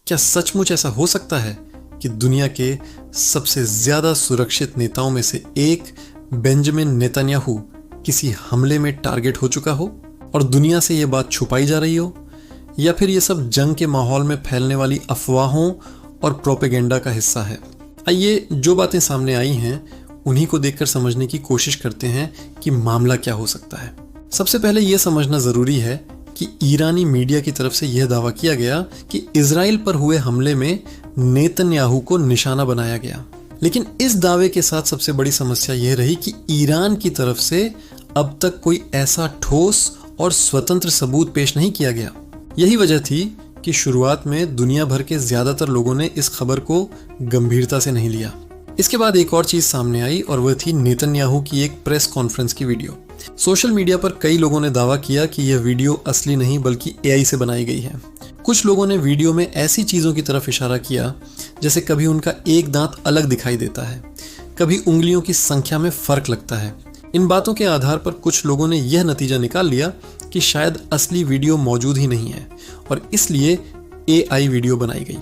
क्या सचमुच ऐसा हो सकता है कि दुनिया के सबसे ज्यादा सुरक्षित नेताओं में से एक बेंजामिन नेतन्याहू किसी हमले में टारगेट हो चुका हो और दुनिया से यह बात छुपाई जा रही हो, या फिर यह सब जंग के माहौल में फैलने वाली अफवाहों और प्रोपेगेंडा का हिस्सा है? आइए जो बातें सामने आई हैं उन्हीं को देखकर समझने की कोशिश करते हैं कि मामला क्या हो सकता है। सबसे पहले यह समझना जरूरी है कि ईरानी मीडिया की तरफ से यह दावा किया गया कि इजराइल पर हुए हमले में नेतन्याहू को निशाना बनाया गया। लेकिन इस दावे के साथ सबसे बड़ी समस्या यह रही कि ईरान की तरफ से अब तक कोई ऐसा ठोस और स्वतंत्र सबूत पेश नहीं किया गया। यही वजह थी कि शुरुआत में दुनिया भर के ज्यादातर लोगों ने इस खबर को गंभीरता से नहीं लिया। इसके बाद एक और चीज सामने आई और वह थी नेतन्याहू की एक प्रेस कॉन्फ्रेंस की वीडियो। सोशल मीडिया पर कई लोगों ने दावा किया कि यह वीडियो असली नहीं बल्कि एआई से बनाई गई है। कुछ लोगों ने वीडियो में ऐसी चीजों की तरफ इशारा किया जैसे कभी उनका एक दांत अलग दिखाई देता है, कभी उंगलियों की संख्या में फर्क लगता है। इन बातों के आधार पर कुछ लोगों ने यह नतीजा निकाल लिया कि शायद असली वीडियो मौजूद ही नहीं है और इसलिए एआई वीडियो बनाई गई।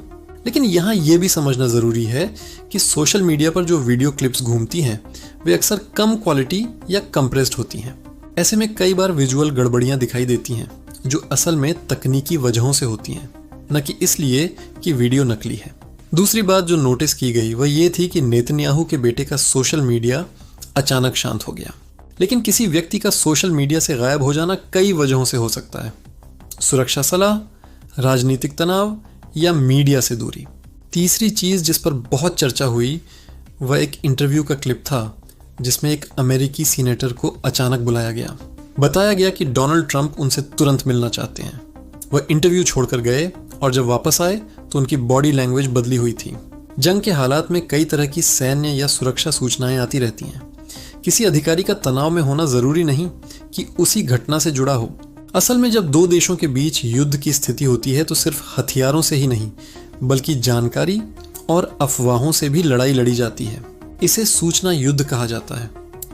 लेकिन यहाँ यह भी समझना जरूरी है कि सोशल मीडिया पर जो वीडियो क्लिप्स घूमती हैं वे अक्सर कम क्वालिटी या कंप्रेस्ड होती हैं। ऐसे में कई बार विजुअल गड़बड़ियां दिखाई देती हैं जो असल में तकनीकी वजहों से होती हैं, न कि इसलिए कि वीडियो नकली है। दूसरी बात जो नोटिस की गई वह ये थी कि नेतन्याहू के बेटे का सोशल मीडिया अचानक शांत हो गया। लेकिन किसी व्यक्ति का सोशल मीडिया से गायब हो जाना कई वजहों से हो सकता है। सुरक्षा सलाह, राजनीतिक तनाव या मीडिया से दूरी। तीसरी चीज जिस पर बहुत चर्चा हुई वह एक इंटरव्यू का क्लिप था जिसमें एक अमेरिकी सीनेटर को अचानक बुलाया गया। बताया गया कि डोनाल्ड ट्रंप उनसे तुरंत मिलना चाहते हैं। वह इंटरव्यू छोड़कर गए और जब वापस आए तो उनकी बॉडी लैंग्वेज बदली हुई थी। जंग के हालात में कई तरह की सैन्य या सुरक्षा सूचनाएं आती रहती हैं। किसी अधिकारी का तनाव में होना जरूरी नहीं कि उसी घटना से जुड़ा हो। असल में जब दो देशों के बीच युद्ध की स्थिति होती है तो सिर्फ हथियारों से ही नहीं बल्कि जानकारी और अफवाहों से भी लड़ाई लड़ी जाती है। इसे सूचना युद्ध कहा जाता है।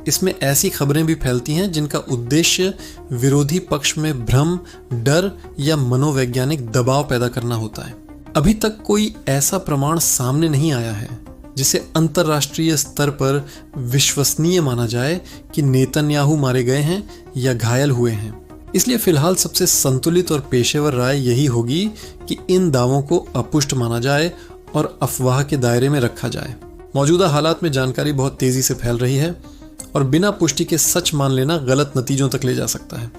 इसमें ऐसी खबरें भी फैलती हैं जिनका उद्देश्य विरोधी पक्ष में भ्रम, डर या मनोवैज्ञानिक दबाव पैदा करना होता है। अभी तक कोई ऐसा प्रमाण सामने नहीं आया है जिसे अंतर्राष्ट्रीय स्तर पर विश्वसनीय माना जाए कि नेतन्याहू मारे गए हैं या घायल हुए हैं। इसलिए फिलहाल सबसे संतुलित और पेशेवर राय यही होगी कि इन दावों को अपुष्ट माना जाए और अफवाह के दायरे में रखा जाए। मौजूदा हालात में जानकारी बहुत तेजी से फैल रही है और बिना पुष्टि के सच मान लेना गलत नतीजों तक ले जा सकता है।